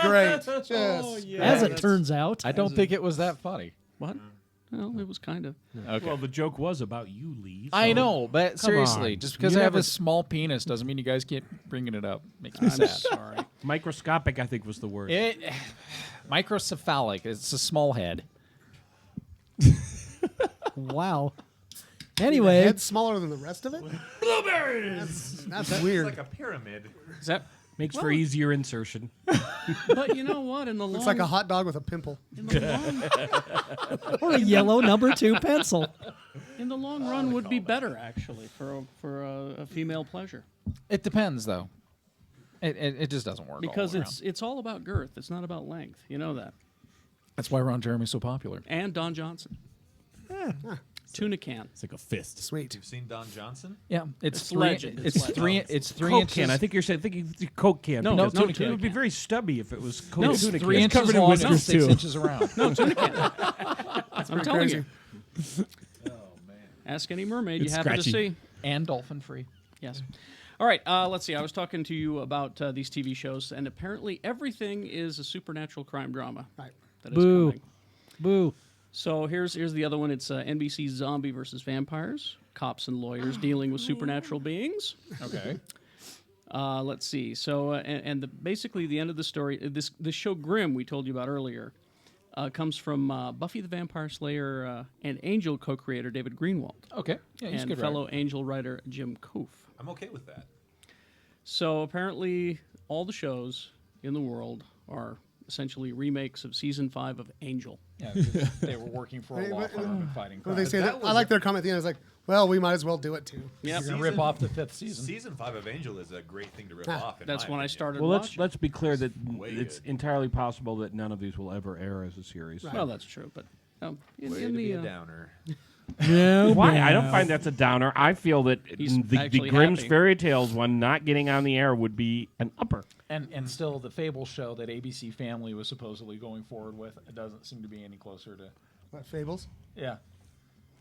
great. Just As it turns out. I don't think it was that funny. What? Well, it was kind of. Okay. Well, the joke was about you, Lee. I so- know, but seriously, on. just because You I have never- a small penis doesn't mean you guys keep bringing it up. Makes me I'm sad. sorry. Microscopic, I think, was the word. Microcephalic. It's a small head. Wow. the Anyway, head's smaller than the rest of it. Blueberries! That's weird. It's like a pyramid. Is that? Makes for easier insertion. But you know what? In the Looks long, like a hot dog with a pimple. in the long, or a yellow number 2 pencil. in the long run would be better actually for a female pleasure It depends, though. It just doesn't work because all around. it's all about girth. It's not about length. You know that. That's why Ron Jeremy's so popular. And Don Johnson. Tuna can. It's like a fist. Sweet. You've seen Don Johnson? Yeah, it's It's three. legend. It's It's three. legend. It's 3 Coke inches. can. I think you're saying thinking Coke can. No, because no, it tuna would be can. very stubby if it was Coke No, It's tuna 3 can. inches covered in long whiskers, and 6 too. inches around. No, tuna can. I'm telling crazy. you. Ask any mermaid It's you happen scratchy. to see. And dolphin free. Yes. All right, let's see. I was talking to you about these TV shows, and apparently everything is a supernatural crime drama. Right. That is Boo. coming. Boo. So here's the other one. It's NBC's Zombie versus Vampires. Cops and lawyers dealing with supernatural beings. Okay. Let's see. So basically the end of the story. This show Grimm we told you about earlier comes from Buffy the Vampire Slayer and Angel co-creator David Greenwald Okay. Yeah, he's a and good fellow writer. Angel writer Jim Koof. I'm okay with that. So apparently, all the shows in the world are essentially remakes of season 5 of Angel. Yeah, because they were working for a Hey, law but- firm and fighting Well, crime. they say that that. was I like a- their comment at the end. It's like, well, we might as well do it too. Yep. You're gonna rip off the 5th season. Season 5 of Angel is a great thing to rip Ah, off. In That's my when I opinion. started Well, watching. let's be clear that way it's good. entirely possible that none of these will ever air as a series. Right. Well, that's true, but in Way to the be a downer. No, Why? I no. don't find that's a downer. I feel that He's the actually Grimm's happy. Fairy Tales one not getting on the air would be an upper. And still, the Fable show that ABC Family was supposedly going forward with, it doesn't seem to be any closer to. What, Fables? Yeah.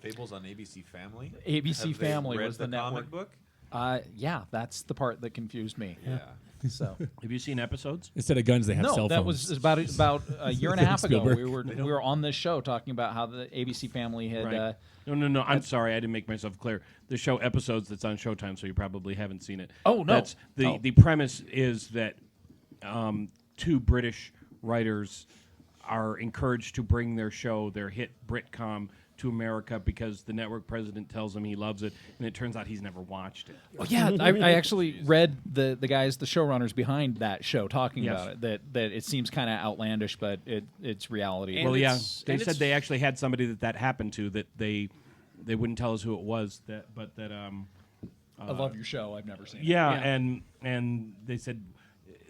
Fables on ABC Family. ABC Have they Family read was the comic network. book. Yeah, that's the part that confused me. Yeah. So Have you seen episodes? Instead of guns, they have cell no, phones. that was about a year and a half ago. Spielberg. We were on this show talking about how the ABC Family had. No. I'm sorry. I didn't make myself clear. The show episodes that's on Showtime, so you probably haven't seen it. Oh, no. That's the Oh. the premise is that 2 British writers are encouraged to bring their show, their hit Britcom, to America because the network president tells him he loves it, and it turns out he's never watched it. Oh, yeah, I actually read the guys, the showrunners behind that show, talking Yes. about it. That it seems kind of outlandish, but it's reality. And Well, yeah, it's- they and said it's- they actually had somebody that happened to that they wouldn't tell us who it was. I love your show. I've never seen it. Yeah, Yeah. and they said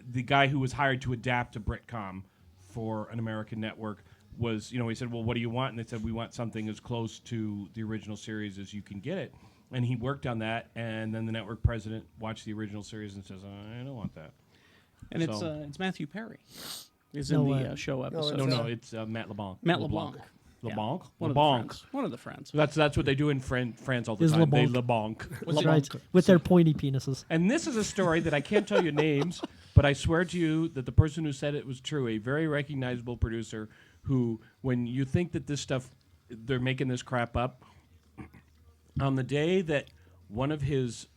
the guy who was hired to adapt to Britcom for an American network was, he said, well, what do you want? And they said, we want something as close to the original series as you can get it. And he worked on that, and then the network president watched the original series and says, I don't want that. And So- it's Matthew Perry is No in way. the show episode. No, it's Matt LeBlanc. Matt LeBlanc. LeBlanc? Yeah. One of the LeBlanc. friends. One of the friends. That's what they do in France all the Is time. They LeBlanc. LeBlanc. That's right. With their pointy penises. And this is a story that I can't tell you names, but I swear to you that the person who said it was true. A very recognizable producer who, when you think that this stuff, they're making this crap up, on the day that one of his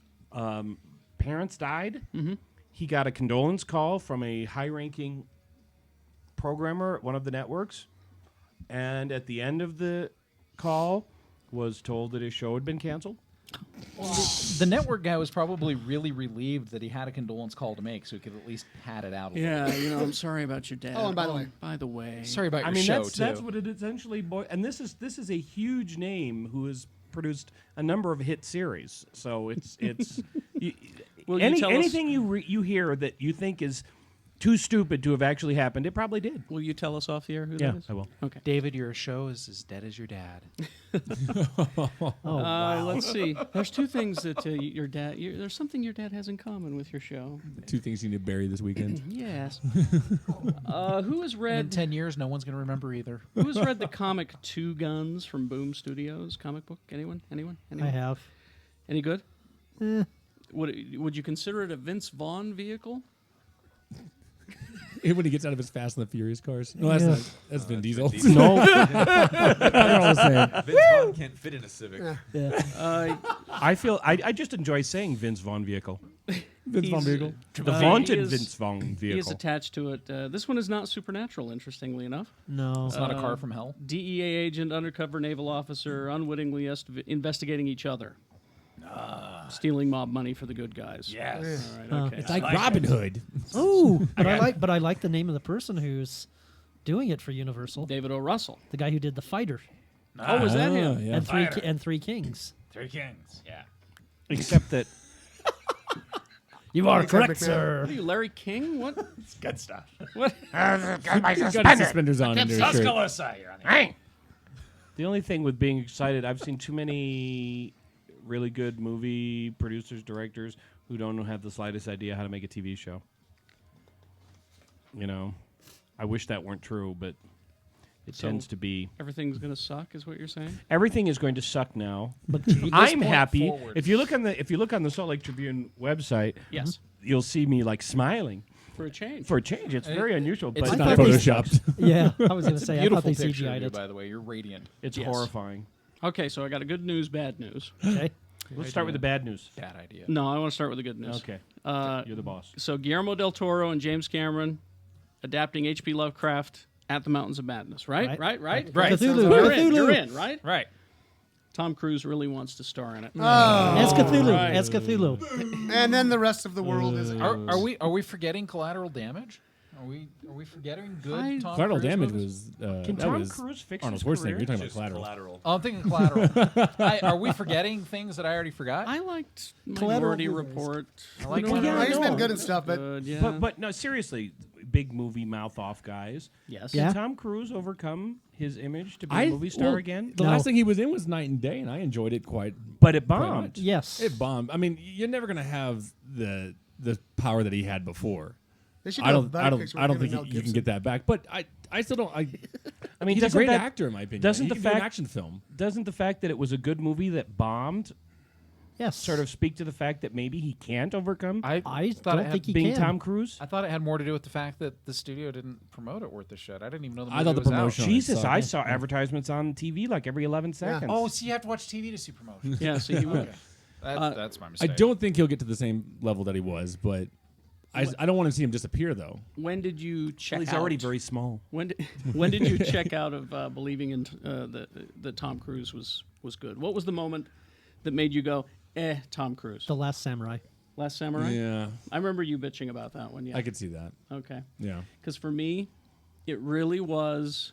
parents died, he got a condolence call from a high-ranking programmer at one of the networks, and at the end of the call was told that his show had been canceled. The network guy was probably really relieved that he had a condolence call to make, so he could at least pat it out a little. Yeah, I'm sorry about your dad. Oh, and by the way- by the way, Sorry about your I mean, show that's too. what it essentially boils. And this is a huge name who has produced a number of hit series. So it's you, Will you tell us- anything you hear that you think is too stupid to have actually happened, it probably did. Will you tell us off the air who Yeah, that is? I will. Okay. David, your show is as dead as your dad. Oh, wow. Let's see. There's 2 things that your dad. There's something your dad has in common with your show. 2 things you need to bury this weekend. Yes. Who has In read 10 years, no one's going to remember either. Who has read the comic Two Guns from Boom Studios comic book? Anyone? I have. Any good? Eh. Would you consider it a Vince Vaughn vehicle? When he gets out of his Fast and the Furious cars. No, that's Yeah. not. That's Vin Diesel. No, They're all the same. Vince Vaughn can't fit in a Civic. Yeah. I just enjoy saying Vince Vaughn vehicle. Vince Vaughn vehicle. The he vaunted is- Vince Vaughn he is vehicle. attached to it. This one is not supernatural, interestingly enough. No. It's not a car from hell. DEA agent, undercover naval officer, unwittingly investigating each other. Stealing mob money for the good guys. Yes. All right, okay. It's like Robin Hood. Oh, but I like the name of the person who's doing it for Universal. David O. Russell. The guy who did The Fighter Oh, was that him? Yeah. and Three Kings. Three Kings. Yeah. Except that You are Thanks, Ed correct, McMahon. sir. What are you, Larry King? What? It's good stuff. What? He's got his suspenders on under his shirt. Tuscaloosa, you're on the the only thing with being excited, I've seen too many really good movie producers, directors who don't have the slightest idea how to make a TV show. You know, I wish that weren't true, but it So- tends to be. Everything's gonna suck, is what you're saying? Everything is going to suck now. But I'm point happy. forward. If you look on the Salt Lake Tribune website, Yes. you'll see me like smiling For a change. for a change. It's very unusual, it's but Not thought they- photoshopped. yeah, I was going to say, I thought Beautiful they picture of CGI'd you, it. by the way. You're radiant. it's Yes. horrifying. Okay, so I got a good news, bad news. Okay. Let's start with the bad news. Bad idea. No, I want to start with the good news. Okay, Uh, you're the boss. So Guillermo del Toro and James Cameron adapting H.P. Lovecraft at the Mountains of Madness, right? Right. Right. Cthulhu. You're in, Cthulhu. you're in, right? Right. Tom Cruise really wants to star in it. As Cthulhu. Right. As Cthulhu. And then the rest of the world is. Are we forgetting Collateral Damage? Are we forgetting good Tom Collateral Cruise Damage movies? was. Can that Tom was Cruise fix Arnold his Schwarzenegger. career? You're talking about Just Collateral. collateral. Oh, I'm thinking Collateral. Are we forgetting things that I already forgot? I liked Collateral Minority movies. Report. I like No, Collateral. yeah, He's I been know. good and stuff, but Good, yeah. But no, seriously, big movie mouth off guys. yes. Yeah. Did Tom Cruise overcome his image to be a I- movie star well, again? The No. last thing he was in was Night and Day, and I enjoyed it quite. But it quite bombed. much. Yes. It bombed. I mean, you're never gonna have the power that he had before. they should I do a don't. better I don't. picture I don't with think him and you Mel can get that back. But I still don't. I mean, He's a doesn't great that- actor, in my opinion. doesn't He the can do an fact- action film? Doesn't the fact that it was a good movie that bombed Yes. sort of speak to the fact that maybe he can't overcome I thought don't it had think he being can. Tom Cruise? I thought it had more to do with the fact that the studio didn't promote it worth the shit. I didn't even know the I movie thought the was promotion- out. Jesus, sucked. I saw advertisements on TV like every 11 seconds. Oh, so you have to watch TV to see promotion. Yeah, so he would. That's my I mistake. don't think he'll get to the same level that he was, but I don't want to see him disappear though. When did you check Well, he's out? already very small. When did you check out of believing in that Tom Cruise was good? What was the moment that made you go, Tom Cruise? The Last Samurai. Last Samurai? Yeah, I remember you bitching about that one. Yeah. I could see that. Okay. Yeah. Because for me, it really was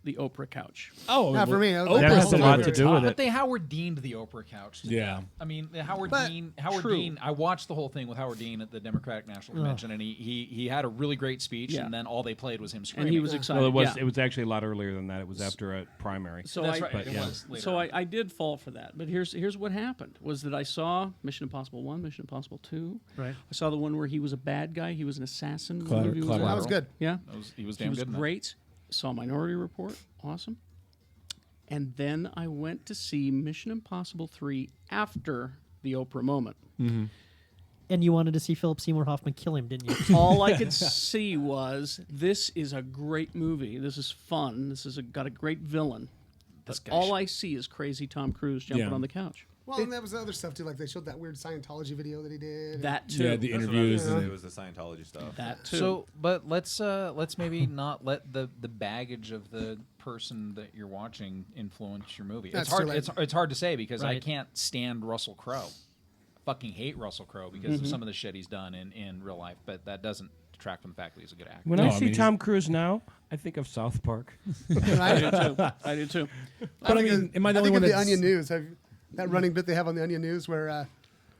the Oprah couch. Oh, Not for me. That Oprah's has a still lot there. to do with But it. they Howard Dean'd the Oprah couch. to Yeah. death. I mean, Howard But- Dean. True. I watched the whole thing with Howard Dean at the Democratic National Convention, and he had a really great speech, Yeah. and then all they played was him screaming. And he was excited. Well, yeah. it was actually a lot earlier than that. It was after a primary. So That's I, right. but It yeah. was later So on. I did fall for that. But here's what happened was that I saw Mission Impossible 1, Mission Impossible 2. Right. I saw the one where he was a bad guy. He was an assassin. The Collateral- movie was Collateral. That was good. Yeah. He was He damn was good. in that. great. Saw Minority Report. Awesome. And then I went to see Mission Impossible 3 after the Oprah moment. And you wanted to see Philip Seymour Hoffman kill him, didn't you? All I could see was this is a great movie. This is fun. This is got a great villain. This guy All I see is crazy Tom Cruise jumping Yeah. on the couch. Well, and that was the other stuff too. Like they showed that weird Scientology video that he did. That too. Yeah, the That's what I interviews. was gonna say, and- was the Scientology stuff. that too. So, but let's maybe not let the baggage of the person that you're watching influence your movie. That's it's hard. too late. It's hard to say because I Right. can't stand Russell Crowe. I fucking hate Russell Crowe because of some of the shit he's done in real life. But that doesn't detract from the fact that he's a good actor. When No, I I see mean, he's- Tom Cruise now, I think of South Park. I do too. I do too. But I think mean, of- am I the I only think one of the that's Onion News? That running bit they have on the Onion News where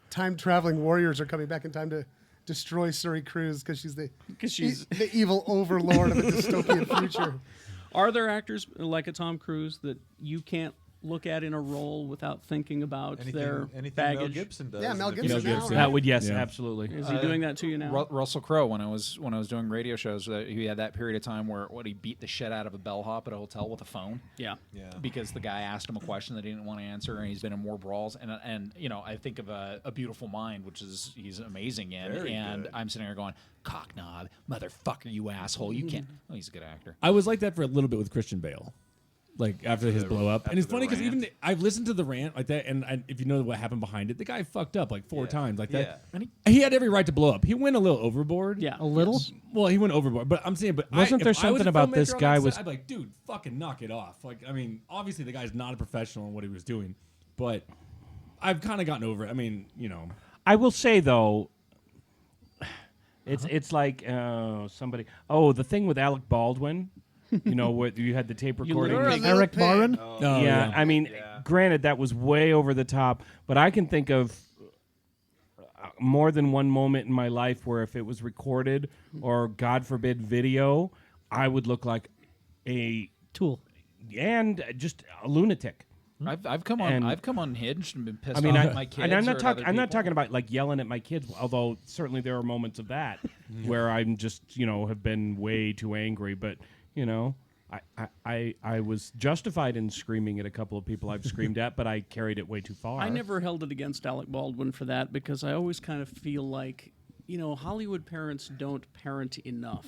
time traveling warriors are coming back in time to destroy Surrey Cruz because she's the the evil overlord of a dystopian future. Are there actors like a Tom Cruise that you can't look at in a role without thinking about their anything baggage? Mel Gibson does. Yeah, Mel in the Gibson future. now, Gibson. right? That would, yes, Yeah. absolutely. Is he doing that to you now? Russell Crowe, when I was doing radio shows, he had that period of time where he beat the shit out of a bellhop at a hotel with a phone. Yeah. Yeah. Because the guy asked him a question that he didn't want to answer, and he's been in more brawls. And I think of a Beautiful Mind, which he's amazing in, Very and good. I'm sitting there going, cocknob, motherfucker, you asshole, you can't. Oh, he's a good actor. I was like that for a little bit with Christian Bale, like after his blow up. And it's the funny because rant. even I've listened to the rant like that, and if you know what happened behind it, the guy fucked up like 4 times like that. Yeah. And He had every right to blow up. He went a little overboard. Yeah. A little? Yes. Well, he went overboard, but I'm saying, Wasn't there if I was something a about this filmmaker on guy that was- set, I'd be like, dude, fucking knock it off. Like, I mean, obviously the guy's not a professional in what he was doing, but I've kind of gotten over it. I mean, I will say though, it's like somebody. Oh, the thing with Alec Baldwin. What you had the tape recording. You're a thing. little Eric pig. Barron? Oh, yeah, I mean, Yeah. granted, that was way over the top, but I can think of more than one moment in my life where if it was recorded or, God forbid, video, I would look like a Tool. and just a lunatic. I've come on Hinge and been pissed I mean, off at my kids. and I'm or not at talking. other I'm not people. talking about like yelling at my kids. Although certainly there are moments of that where I'm just have been way too angry. But I was justified in screaming at a couple of people I've screamed at, but I carried it way too far. I never held it against Alec Baldwin for that because I always kind of feel like, Hollywood parents don't parent enough.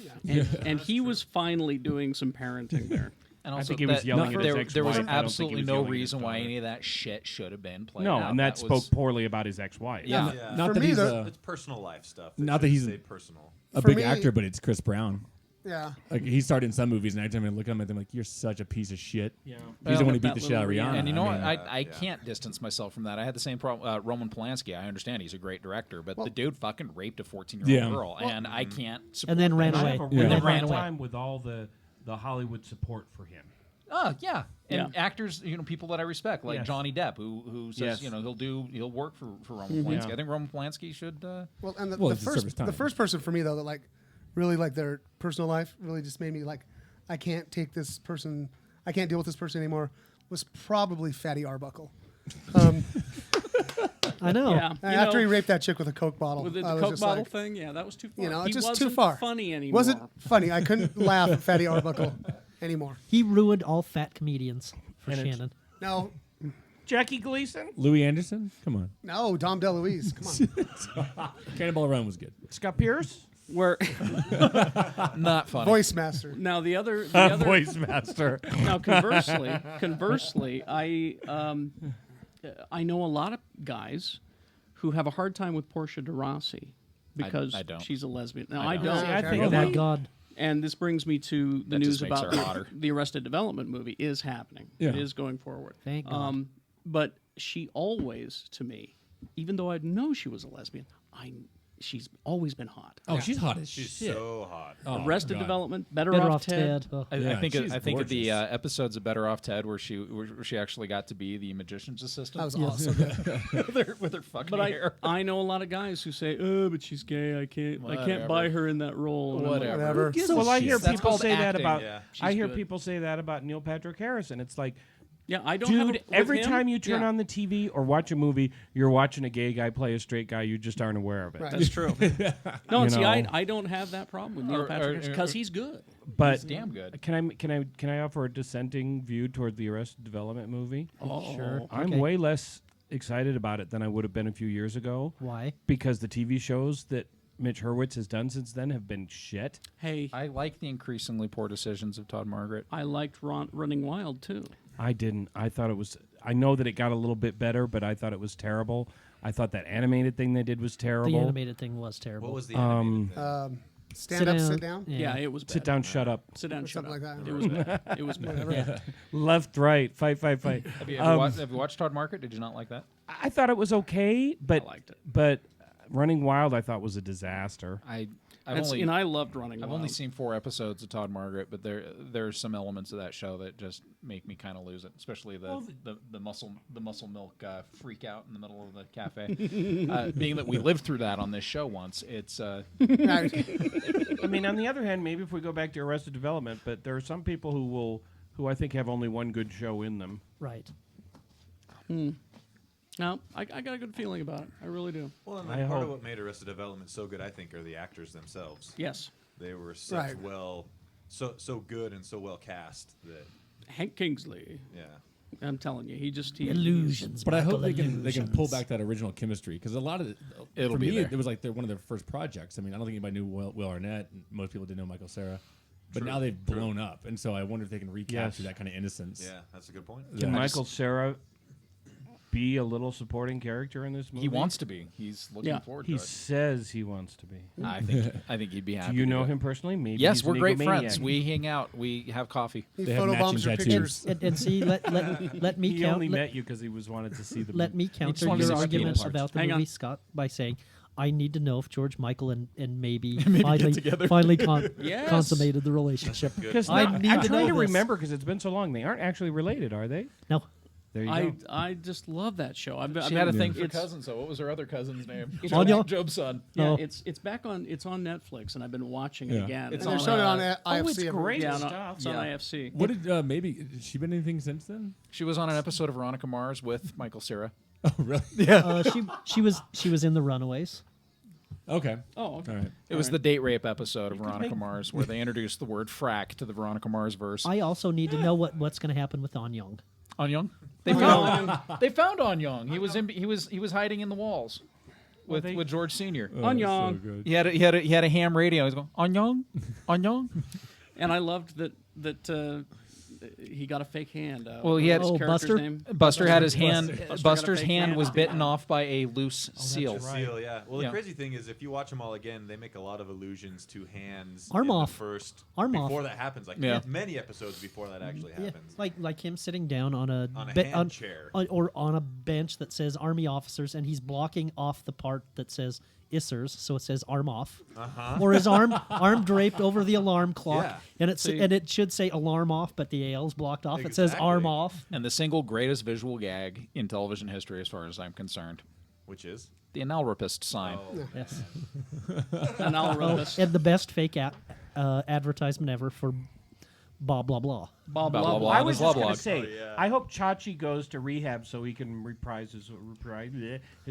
And he was finally doing some parenting there. And I also think he was that yelling at his there was ex-wife. I don't think he absolutely was no yelling at his reason why daughter. any of that shit should have been played No, out. and that spoke was, poorly about his ex-wife. Yeah. Yeah. not For that me, he's It's personal life stuff. Not that should he's say personal. a For big me- actor, but it's Chris Brown. Yeah. Like he started in some movies, and every time I look at him, I'm like, "You're such a piece of shit." Yeah. He's the one who beat that the shit out of little Rihanna. And you know I what? mean, I can't distance myself from that. I had the same problem. Roman Polanski, I understand he's a great director, but the dude fucking raped a 14-year-old Yeah. girl, and I can't support And then ran that. I away. have a Yeah. real Then ran hard away. time with all the Hollywood support for him. Oh yeah, and Yeah. actors, people that I respect, like Yes. Johnny Depp, who says Yes. he'll work for Roman Polanski. Yeah. I think Roman Polanski should. Well, and Well, the it's a service first time. the first person for me though that like really like their personal life really just made me like I can't take this person. I can't deal with this person anymore. Was probably Fatty Arbuckle. I know. Yeah. After he raped that chick with a Coke bottle, With the I was Coke just bottle like, thing, yeah, that was too far. it's he just wasn't too far. funny anymore. Wasn't funny. I couldn't laugh at Fatty Arbuckle anymore. He ruined all fat comedians for And it's- Shannon. No, Jackie Gleason, Louis Anderson, come on, no, Dom DeLuise. Come on, Cannonball Run was good. Scott Pierce, Where Not funny. Voice Master. now the other voice master. now conversely, I know a lot of guys who have a hard time with Portia de Rossi because I don't. she's a lesbian. No, I I don't. don't. See, I Okay. think Oh that my God. And this brings me to the That news just makes about her hotter. the Arrested Development movie is happening. Yeah. It is going forward. Thank God. But she always, to me, even though I know she was a lesbian, she's always been hot. Oh, she's hot as She's shit. so hot. Oh, Arrested God. Development, Better Better Off off Ted. Oh. I Yeah, think she's I think of the gorgeous. episodes of Better Off Ted where she actually got to be the magician's assistant. That was awesome. with her fucking But hair. I know a lot of guys who say, "Oh, but she's gay. I can't Whatever. buy her in that role." And I'm like, Whatever. Whatever. Well, I hear That's people called say that acting. about. Yeah. I She's hear good. people say that about Neil Patrick Harris, and it's like, Yeah, I don't. have dude, a, with every him, time you turn yeah, on the TV or watch a movie, you're watching a gay guy play a straight guy. You just aren't aware of it. Right. that's true. No, You and see, I know. don't have that problem with Neil Patrick because he's good. But He's damn good. Can I offer a dissenting view toward the Arrested Development movie? Oh, Sure. I'm Okay. way less excited about it than I would have been a few years ago Why? because the TV shows that Mitch Hurwitz has done since then have been shit. Hey, I like the increasingly poor decisions of Todd Margaret. I liked Running Wild too. I didn't. I thought it was. I know that it got a little bit better, but I thought it was terrible. I thought that animated thing they did was terrible. The animated thing was terrible. What was the animated thing? Stand up, sit down. Yeah, it was bad. Sit down, shut up. Sit down, shut something up. like that. It was bad. It was bad. Left, right, fight. Have you watched Todd Margaret? Did you not like that? I thought it was okay, but I liked it. But Running Wild, I thought was a disaster. And I loved Running I've Wild. only seen 4 episodes of Todd Margaret, but there's some elements of that show that just make me kind of lose it, especially the muscle milk freak out in the middle of the cafe. Being that we lived through that on this show once, it's Right. I mean, on the other hand, maybe if we go back to Arrested Development, but there are some people who I think have only one good show in them. Right. No, I got a good feeling about it. I really do. Well, and I then part of hope- what made Arrested Development so good, I think, are the actors themselves. Yes. They were such Right. so good and so well cast that Hank Kingsley. yeah. I'm telling you, he Illusions. But I hope Michael, they can pull illusions. back that original chemistry because a lot of it, It'll for be me there. it was like one of their first projects. I mean, I don't think anybody knew Will Arnett. And most people didn't know Michael Cera, but True, now they've true. blown up, and so I wonder if they can recapture Yes. that kind of innocence. Yeah, that's a good point. Can Yeah. Michael Cera be a little supporting character in this movie? He wants to be. He's looking Yeah. forward He to it. says he wants to be. I think he'd be happy. Do you to know do it. him personally? Maybe. Yes, he's we're an great egomaniac. friends. We hang out. We have coffee. He They have photobombs matching your tattoos. pictures. And see, let me He count. only let, met you because he was wanted to see the. let me just counter wanted to your see argument parts. about the Hang movie, on. Scott, by saying I need to know if George Michael and maybe, together. finally Yes. consummated the relationship. Because I need I'm to trying know to this. remember because it's been so long. They aren't actually related, are they? No, There you I go. I just love that show. She had a thing for it's- cousins. So what was her other cousin's name? Anya? Job's son. Yeah, Oh. it's back on. It's on Netflix, and I've been watching it Yeah. again. It's And they're on, showing it on uh, IFC. it's every- great Yeah, no, stuff. it's on Yeah. IFC. What did maybe has she been anything since then? She was on an episode of Veronica Mars with Michael Cera. Oh, really? she was in The Runaways. Okay. Oh, okay. All right. It was the date rape episode of could Veronica make- Mars where they introduced the word frack to the Veronica Mars verse. I also need to know what's going to happen with On Young. On Young? They found On Young. He was hiding in the walls with they- with George Senior. On Young. So good. He had a ham radio. He's going On Young, On Young. And I loved that he got a fake hand. Well, he had- what was his Oh, character's Buster? name? Buster had his hand. Buster got a Buster's fake hand hand. was bitten off by a loose seal. right. Seal, yeah. Well, Yeah. the crazy thing is, if you watch them all again, they make a lot of allusions to hands. Arm in off. The first Arm before off. that happens, like Yeah. many episodes before that actually Yeah, happens. like him sitting down on a On a be- hand chair. or on a bench that says Army officers, and he's blocking off the part that says Issers, so it says arm off, or his arm draped over the alarm clock, Yeah. and See. it should say alarm off, but the AL's blocked off. It says arm Exactly. off. And the single greatest visual gag in television history, as far as I'm concerned, Which is the analrapist sign. Yes. An Alrapist. And the best fake advertisement ever for blah blah blah. Blah, Blah, blah, blah, blah. blah. I was Blah, just blah. going to say, Oh, yeah. I hope Chachi goes to rehab so he can reprise his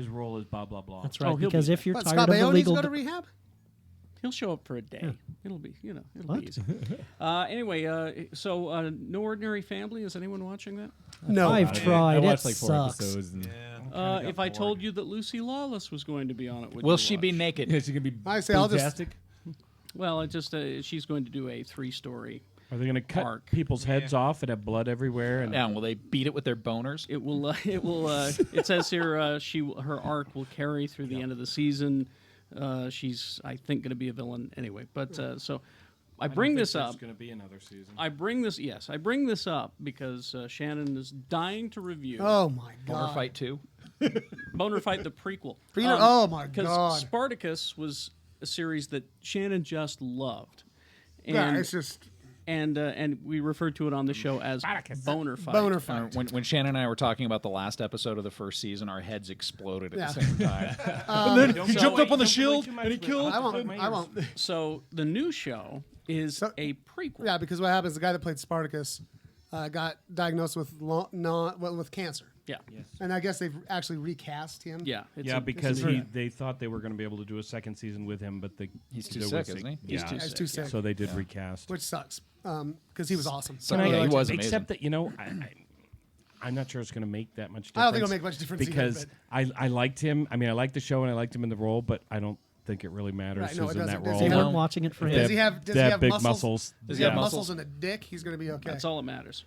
role as blah blah blah. That's right. he'll Because be if you're What, tired Scott of the Baio needs to legal, go to rehab? He'll show up for a day. It'll be, it'll What? be easy. Anyway, so No Ordinary Family. Is anyone watching that? No. I've I tried. watched It like 4 sucks. episodes. And yeah. If I told you that Lucy Lawless was going to be on it, would Will you she be watch? naked? yeah, she can be I say I'll just- fantastic. Well, it just she's going to do a 3-story. Are they going to cut Arc. people's heads off and have blood everywhere? And Yeah, and will they beat it with their boners? It will. It will. It says here her arc will carry through the end of the season. She's, I think, going to be a villain anyway. But so I bring this up. It's going to be another season. I bring this. Yes, I bring this up because Shannon is dying to review Oh my Boner god. Fight 2? Boner Fight the prequel. Oh my Because god. Spartacus was a series that Shannon just loved, Yeah, and it's just and we referred to it on the show as Boner Fight. boner fight. When Shannon and I were talking about the last episode of the first season, our heads exploded at Yeah. the same time. Don't he go jumped way- up on the don't go way shield too much and he with killed- it. I won't. I won't. So the new show is So- a prequel. Yeah, because what happens? The guy that played Spartacus got diagnosed with with cancer, Yeah. and I guess they've actually recast him. Yeah. It's Yeah, a- because it's a- they thought they were going to be able to do a second season with him, but He's too there sick, was isn't he? He's Yeah, too He's too sick, so they did recast. which sucks because he was awesome. So, Can I- yeah, he was amazing. Except that I'm not sure it's going to make that much difference. I don't think it'll make much difference either, because I liked him. I mean, I liked the show and I liked him in the role, but I don't think it really matters Right, no, who's it in that doesn't. Does role. he They have- weren't watching it for They him. Does he have? Does they he have have big muscles? Does he have muscles muscles? and a dick? He's going to be okay. That's all that matters.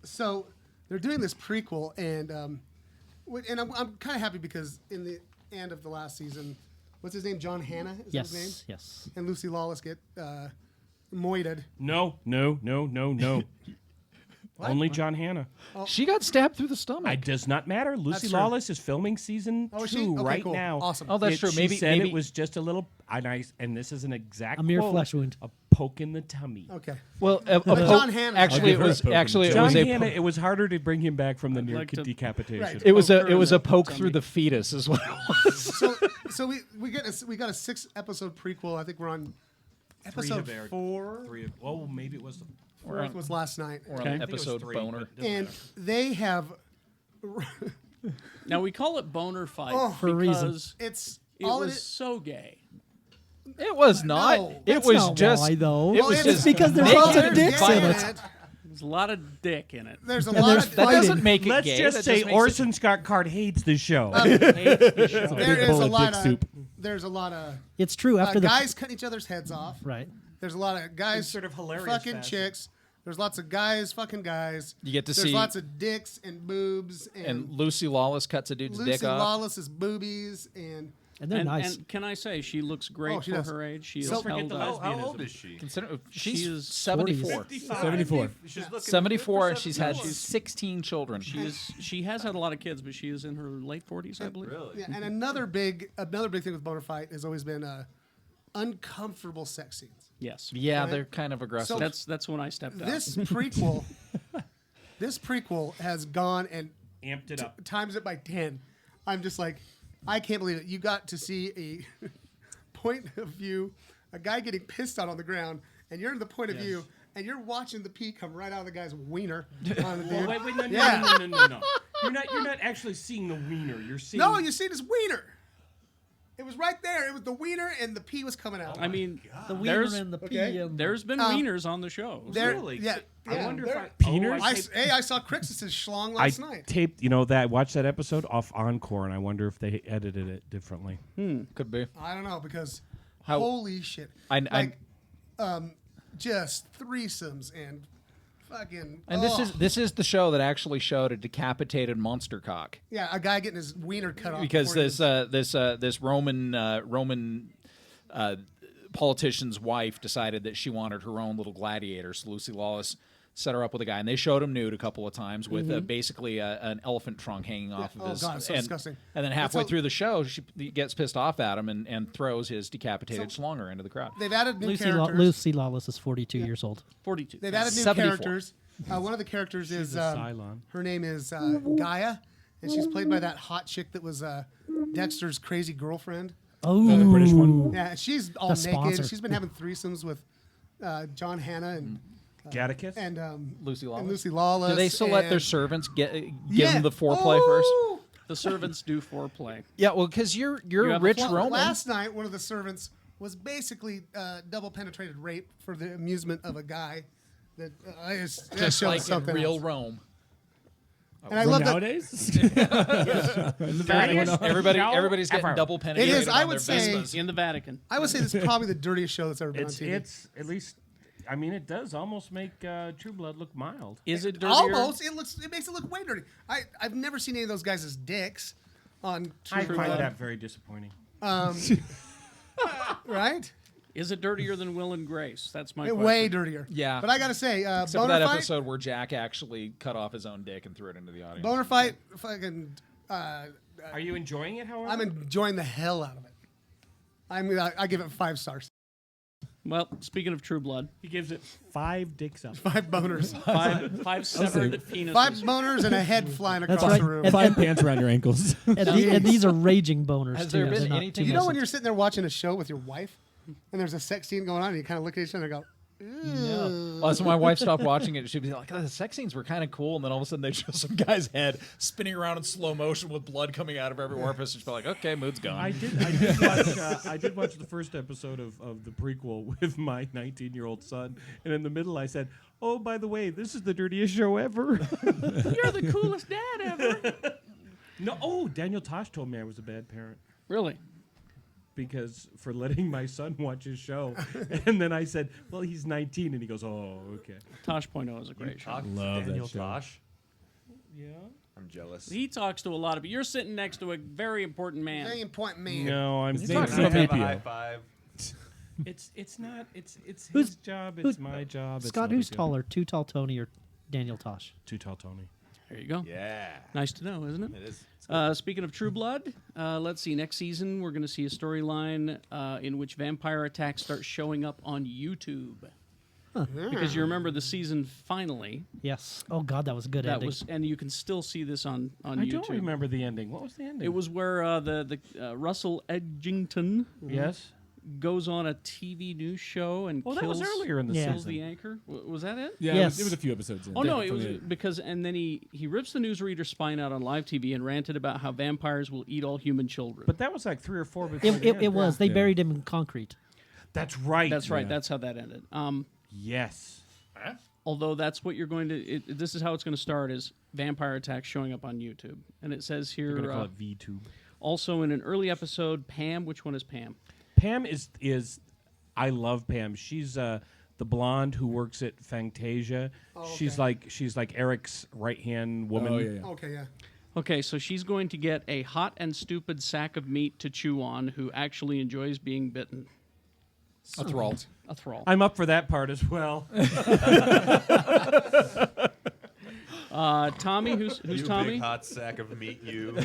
So they're doing this prequel, and I'm kind of happy because in the end of the last season, what's his name? John Hannah. Is that his name? Yes. And Lucy Lawless get moited. No. Only John Hannah. She got stabbed through the stomach. It does not matter. Lucy true. Lawless is filming season Oh, is she? 2 Okay, right cool. now. Awesome. Oh, that's true. She Maybe said maybe it was just a little, and this is an exact A mere quote, flesh wound. a poke in the tummy. Okay. well. John Hannah. Actually, I'll it give her was a poke in actually the it John was a Hannah, it was harder to bring him back from the near like to- decapitation. Right. it was Poke her a it was in a the poke tummy. through the fetus, is what it was. So we got a 6-episode prequel. I think we're on Three episode have aired. 4. Well, maybe it was the Fourth was last night. Or Okay. on I think it was episode 3, boner. but it doesn't And matter. they have Now we call it boner fight For a reason. because It's it all was it is. so gay. It was not. No. It That's was not just. why, though. It Well, was it just is because there's naked lots of There's dicks gay in it. There's a lot of dick in it. There's a And lot there's of That fighting. doesn't make it Let's gay. just that say makes it- Orson Scott Card hates the show. Hates the show. there big is bowl a of lot dick of soup. there's a lot of It's true. After the guys cutting each other's heads off. right. There's a lot of guys In sort of hilarious fucking fashion. chicks. There's lots of guys fucking guys. You get to There's see- lots of dicks and boobs And and Lucy Lawless cuts a dude's Lucy dick off. Lawless's boobies and And they're nice. And can I say she looks great Oh, she for does. her age? She So- is Forget held the up. How old is she? Consider She she's is 74. 74. She's looking 74. good for She's had 74. 16 children. She has had a lot of kids, but she is in her late 40s, I believe. Really? yeah, and another big thing with boner fight has always been uncomfortable sex scenes. Yes. Yeah, Right. they're kind of aggressive. So- That's when I stepped out. This prequel has gone and Amped it up. times it by 10. I'm just like, I can't believe it. You got to see a point of view, a guy getting pissed on the ground, and you're in the point of view, and you're watching the pee come right out of the guy's wiener on the dude. Oh, wait, no, Yeah. no. You're not actually seeing the wiener. You're seeing. No, you see this wiener. It was right there. It was the wiener, and the pee was coming out. I mean, The wiener there's and the pee. okay. And there's been wieners on the show. There, Really? yeah. I yeah, wonder there- if I. Peters? Oh, I saw Crixus's schlong I last night. taped, watched that episode off Encore, and I wonder if they edited it differently. Could be. I don't know because How- holy shit! I- Just threesomes and fucking. And this is the show that actually showed a decapitated monster cock. yeah, a guy getting his wiener cut off Because before he this Roman politician's wife decided that she wanted her own little gladiator. So Lucy Lawless set her up with a guy, and they showed him nude a couple of times with basically an elephant trunk hanging off of Oh, his. God, it's so and, disgusting. And then It's halfway so- through the show, he gets pissed off at him and throws his decapitated schlonger into the crowd. They've added new Lucy, characters. Lucy Lawless is 42 years old. 42. They've added new 74. characters. One of the characters is a Cylon. her name is Gaia, and she's played by that hot chick that was Dexter's crazy girlfriend. Oh, The British one. Yeah, she's all The naked. sponsor. She's been having threesomes with John Hannah Gattakus? and Lucy Lawless. and Lucy Lawless. Do they still let their and- servants give Yeah. them the foreplay first? Oh! The servants do foreplay. Yeah, well, because you're have a rich flaw- Roman. Last night, one of the servants was basically double penetrated rape for the amusement of a guy. That that just shows like in something real else. Rome. And I From love that. nowadays? Everybody's getting double penetrated. It is, I on would their say- Vespas. In the Vatican. I would say this is probably the dirtiest show that's ever been on TV. It's at least. I mean, it does almost make True Blood look mild. Is it dirtier? Almost. It makes it look way dirty. I've never seen any of those guys as dicks on True I find Blood. that very disappointing. Right? Is it dirtier than Will and Grace? That's my question. Way dirtier. Yeah. But I gotta say, Except for boner that fight. episode where Jack actually cut off his own dick and threw it into the audience. Boner fight. Fucking. Are you enjoying it, however? I'm enjoying the hell out of it. I give it 5 stars. Well, speaking of True Blood, He gives it 5 dicks up. 5 boners. five severed penises. 5 boners and a head flying That's across right. the room. And- 5 pants around your ankles. and these are raging boners. Has too. there been They're not anything- too You know when innocent. you're sitting there watching a show with your wife, and there's a sex scene going on, and you kind of look at each other and go, Well, that's when my wife stopped watching it. She'd be like, "Oh, the sex scenes were kind of cool," and then all of a sudden they show some guy's head spinning around in slow motion with blood coming out of every orifice. And she'd be like, "Okay, mood's gone." I did watch the first episode of the prequel with my 19-year-old son, and in the middle I said, "Oh, by the way, this is the dirtiest show ever." You're the coolest dad ever. No, Daniel Tosh told me I was a bad parent Really? because for letting my son watch his show, and then I said, "Well, he's 19," and he goes, "Oh, okay." Tosh.0 is a great show. Love Daniel that show. Tosh. Yeah. I'm jealous. He talks to a lot of people. You're sitting next to a very important man. Million point man. No, I'm His saying name's Can I have a CPO. high five? it's not. It's Who's- his job. who's- It's my job. it's Scott, no who's big deal. taller, Too Tall Tony or Daniel Tosh? Too tall, Tony. There you go. Yeah. Nice to know, isn't it? It is. It's good. Speaking of True Blood, let's see. Next season, we're going to see a storyline in which vampire attacks start showing up on YouTube. Because you remember the season finale. Yes. Oh God, that was a good That ending. was, and you can still see this on I YouTube. don't remember the ending. What was the ending? It was where the Russell Edgington Yes. goes on a TV news show and Well, kills, that was earlier in the Yeah. kills season. the anchor. Was that it? Yeah, Yes. it was a few episodes in. Oh no, it From was the- because and then he rips the newsreader's spine out on live TV and ranted about how vampires will eat all human children. But that was like 3 or 4 before the It end. was. They Yeah. buried him in concrete. That's right. That's right. Yeah. That's how that ended. Yes. Although that's what you're going to. This is how it's going to start: is vampire attacks showing up on YouTube, and it says We're here gonna call it VTube. also in an early episode, Pam. Which one is Pam? Pam is I love Pam. She's the blonde who works at Fantasia. Oh, She's like Eric's right hand woman. Oh, yeah. Okay, yeah. Okay, so she's going to get a hot and stupid sack of meat to chew on, who actually enjoys being bitten. A thrall. A thrall. I'm up for that part as well. Tommy, who's You Tommy? big hot sack of meat, you.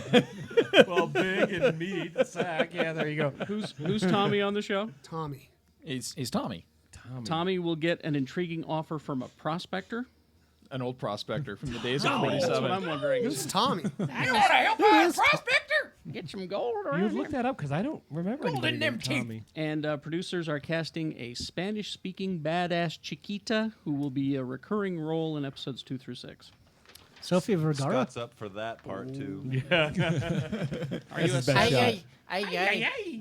Well, big and meat sack. Yeah, there you go. Who's Tommy on the show? Tommy. He's Tommy, Tommy will get an intriguing offer from a prospector. an old prospector from the days of That's what 47. I'm wondering. Who's Tommy? Get some gold You around look that up because I don't remember anybody named Tommy. And producers are casting a Spanish-speaking badass Chiquita who will be a recurring role in episodes 2 through 6. Sofia Vergara. Scott's up for that part too. Are you a Best shot.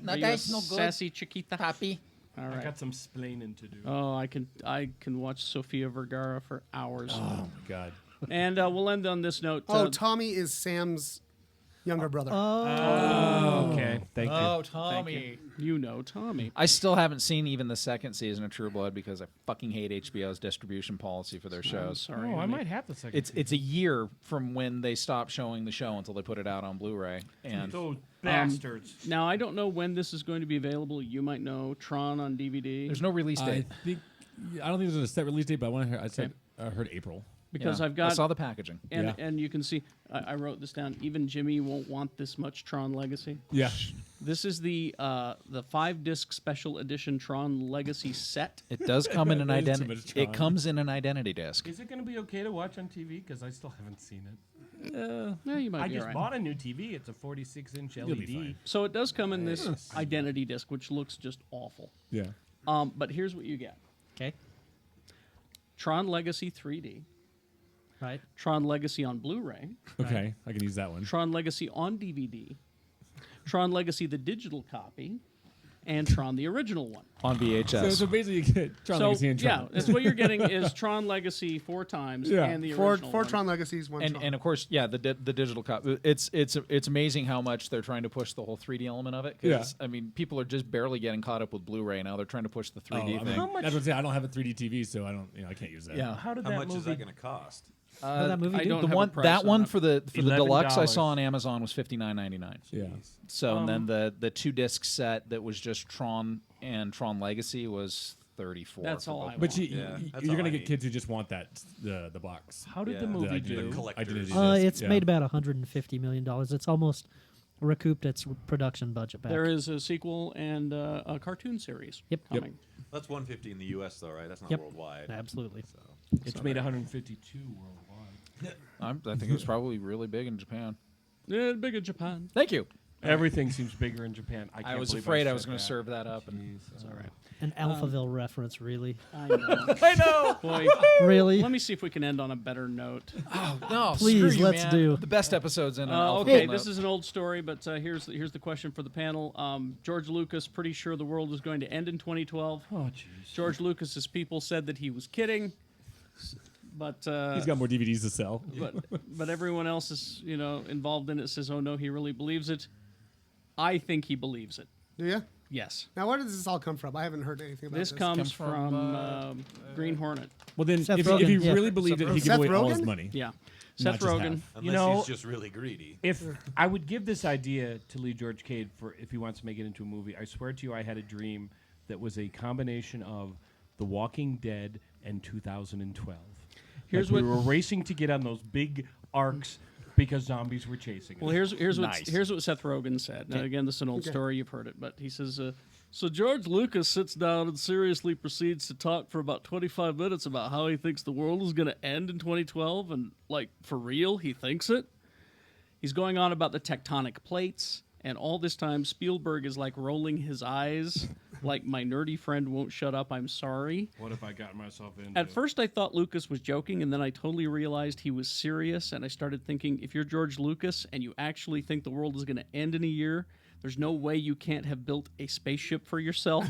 are you a sassy Chiquita? Happy. All I right. got some splaining to do. Oh, I can watch Sofia Vergara for hours. Oh my god. And we'll end on this note. Tommy is Sam's younger brother. Okay, thank you. Oh, Tommy. You know Tommy. I still haven't seen even the second season of True Blood because I fucking hate HBO's distribution policy for their I'm shows. sorry. Oh, I honey. might have the second. It's a year from when they stop showing the show until they put it out on Blu-ray. And Those bastards. Now, I don't know when this is going to be available. You might know Tron on DVD. there's no release date. I don't think there's a set release date, but I heard April. because Yeah. I've got I saw the packaging. and Yeah. and you can see I wrote this down. Even Jimmy won't want this much Tron Legacy. Yeah. This is the 5-disc special edition Tron Legacy set. It does come in an That is too identity. much It Tron. comes in an identity disc. Is it going to be okay to watch on TV? Because I still haven't seen it. Yeah, you might I be just right. bought a new TV. It's a 46-inch You'll be LED. fine. So it does come in this identity disc, which looks just awful. Yeah. But here's what you get: Okay. Tron Legacy 3D, Right. Tron Legacy on Blu-ray, Okay, I can use that one. Tron Legacy on DVD, Tron Legacy the digital copy, and Tron the original one. On VHS. So basically, you get Tron So Legacy and Tron. yeah, that's what you're getting is Tron Legacy 4 times Yeah. and the Four original one. Tron Legacies, one Tron. And of course, yeah, the digital copy. It's amazing how much they're trying to push the whole 3D element of it. 'Cause, Yeah. I mean, people are just barely getting caught up with Blu-ray now. They're trying to push the 3D I mean, thing. How much- That's what I'm saying. I don't have a 3D TV, so I can't use that. Yeah. How did How that much movie? is that going to cost? What did that movie I do? don't The have a one price that on one it. for the $11. deluxe I saw on Amazon was $59.99. Yeah. So and then the 2-disc set that was just Tron and Tron Legacy was $34. That's for all both I of But them. Yeah, that's you're all gonna I get need. kids who just want that the box. How did Yeah. the The movie identity- do? collector's identity edition. disc, It's yeah. made about $150 million. It's almost recouped its production budget back. There is a sequel and a cartoon series Yep. Yep. coming. That's 150 in the U.S. though, right? That's not Yep. worldwide. Absolutely. So. It's made 152 worldwide. I think it was probably really big in Japan. Yeah, big in Japan. Thank you. Everything seems bigger in Japan. I, I can't was believe afraid I said was going to that. serve that up. And It's all right. An Alphaville reference, really? I know. I know. Boy, Really? let me see if we can end on a better note. No, Please, screw you, let's man. do. The best episodes in an Alpha Okay, note. this is an old story, but here's the question for the panel. George Lucas, pretty sure the world was going to end in 2012. Oh, jeez. George Lucas's people said that he was kidding, but He's got more DVDs to sell. but everyone else is involved in it says, oh no, he really believes it. I think he believes it. Do you? Yes. Now, where does this all come from? I haven't heard anything about This this. comes from, from Green Hornet. Well, then Seth if Rogen, he yeah. really believed it, he'd give Seth away all his Rogen? money. Yeah. Not Seth just Rogen. half. Unless know- he's just really greedy. If I would give this idea to Lee George Cade for if he wants to make it into a movie, I swear to you, I had a dream that was a combination of The Walking Dead and 2012. Here's Like we what- were racing to get on those big arcs because zombies were chasing us. Well, here's Nice. what Seth Rogen said. Now, again, this is an old story. You've heard it, but he says, so George Lucas sits down and seriously proceeds to talk for about 25 minutes about how he thinks the world is going to end in 2012, and like for real, he thinks it. He's going on about the tectonic plates And all this time, Spielberg is like rolling his eyes, like my nerdy friend won't shut up, I'm sorry. What have I gotten myself into? At first, I thought Lucas was joking, and then I totally realized he was serious. And I started thinking, if you're George Lucas and you actually think the world is going to end in a year, there's no way you can't have built a spaceship for yourself.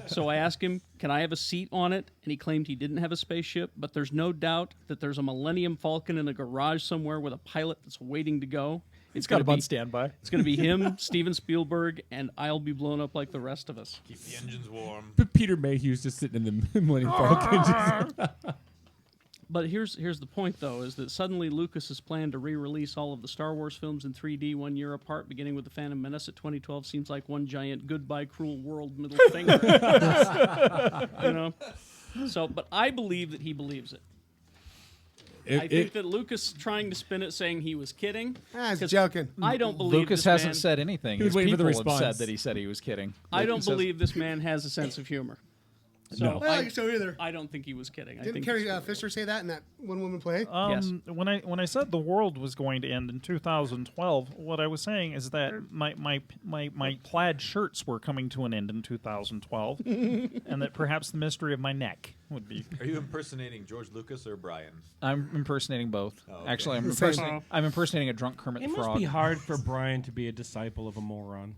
So I asked him, can I have a seat on it? And he claimed he didn't have a spaceship, but there's no doubt that there's a Millennium Falcon in a garage somewhere with a pilot that's waiting to go. It's got him on standby. It's going to be him, Steven Spielberg, and I'll be blown up like the rest of us. Keep the engines warm. But Peter Mayhew's just sitting in the Millennium Falcon. But here's the point, though, is that suddenly Lucas's plan to re-release all of the Star Wars films in 3D 1 year apart, beginning with The Phantom Menace at 2012, seems like one giant goodbye cruel world middle finger. You know? So, but I believe that he believes it. I think that Lucas trying to spin it, saying he was kidding. I was 'cause joking. I don't believe Lucas this hasn't man, said anything. He was His waiting for the people have response. said that he said he was kidding. I don't Lucas says- believe this man has a sense of humor. So No. I don't think so either. I don't think he was kidding. I Didn't think Carrie Fisher say that in that one-woman play? Yes. When I said the world was going to end in 2012, what I was saying is that my plaid shirts were coming to an end in 2012, and that perhaps the mystery of my neck would be. Are you impersonating George Lucas or Bryan? I'm impersonating both. Oh, okay. Actually, Same. I'm impersonating a drunk Kermit It the must Frog. be hard for Bryan to be a disciple of a moron.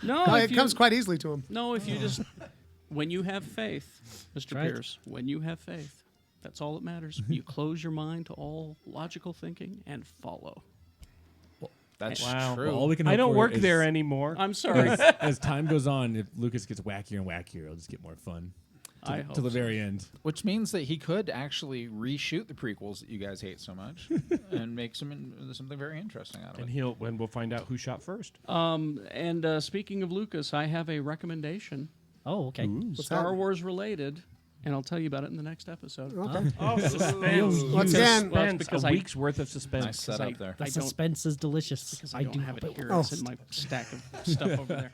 No, Oh, if it comes quite easily to him. No, if you just when you have faith, Mr. right. Pierce, when you have faith, that's all that matters. You close your mind to all logical thinking and follow. That's Wow. true. Well, all we can I hope don't for work is, there anymore. I'm sorry. As time goes on, if Lucas gets wackier and wackier, it'll just get more fun. I hope Till the so. very end. Which means that he could actually reshoot the prequels that you guys hate so much and make something very interesting out of And it. we'll find out who shot first. And speaking of Lucas, I have a recommendation, Oh, okay. Star Wars related, and I'll tell you about it in the next episode. Okay. Oh, suspense. Once again, Well, it's because a I- week's worth of suspense. Nice setup there. The I don't- suspense is delicious. Because I don't have it here. Oh. It's in my stack of stuff over there.